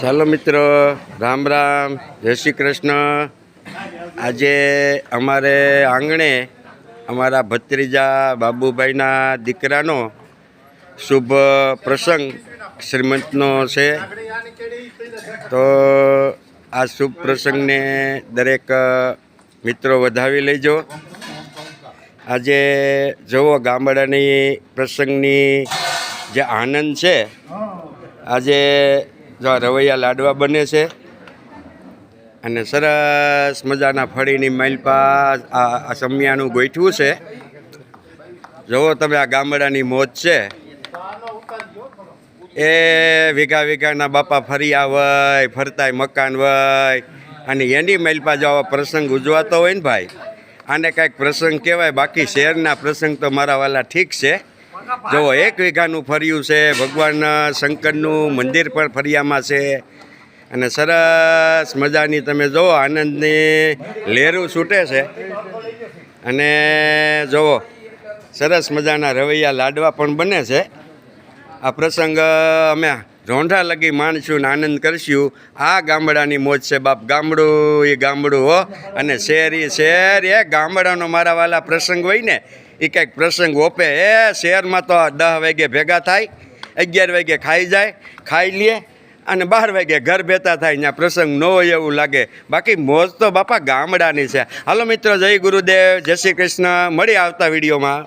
ચાલો મિત્રો, રામ રામ, જય શ્રી કૃષ્ણ। આજે અમારે આંગણે અમારા ભત્રીજા બાબુભાઈના દીકરાનો શુભ પ્રસંગ શ્રીમંતનો છે। તો આ શુભ પ્રસંગને દરેક મિત્રો વધાવી લેજો। આજે જુઓ ગામડાની પ્રસંગની જે આનંદ છે। આજે જો રવૈયા લાડવા બને છે અને સરસ મજાના ફળીની માલપા આ સમિયાનું ગોઠવું છે। જુઓ તમે આ ગામડાની મોજ છે। એ વીઘા વીઘાના બાપા ફરિયા વય ફરતાય મકાન વય અને એની માલપા જો આવા પ્રસંગ ઉજવાતો હોય ને ભાઈ, આને કાંઈક પ્રસંગ કહેવાય। બાકી શહેરના પ્રસંગ તો મારા વાલા ઠીક છે। જુઓ 1 વીઘાનું ફર્યું છે, ભગવાન શંકરનું મંદિર પણ ફરિયામાં છે અને સરસ મજાની તમે જુઓ આનંદની લહેરું છૂટે છે। અને જુઓ સરસ મજાના રવૈયા લાડવા પણ બને છે। આ પ્રસંગ અમે રોંઢા લગી માણશું ને આનંદ કરશું। આ ગામડાની મોજ છે બાપ, ગામડું એ ગામડું હો અને શહેર એ શહેર। એ ગામડાનો મારા વાલા પ્રસંગ હોય ને એ કંઈક પ્રસંગ ઓપે। એ શહેરમાં તો 10 વાગે ભેગા થાય, 11 વાગે ખાઈ જાય, ખાઈ લે અને 12 વાગે ઘર ભેતા થાય। ત્યાં પ્રસંગ ન હોય એવું લાગે, બાકી મોજ તો બાપા ગામડાની છે। હાલો મિત્રો, જય ગુરુદેવ, જય શ્રી કૃષ્ણ, મળી આવતા વિડીયોમાં।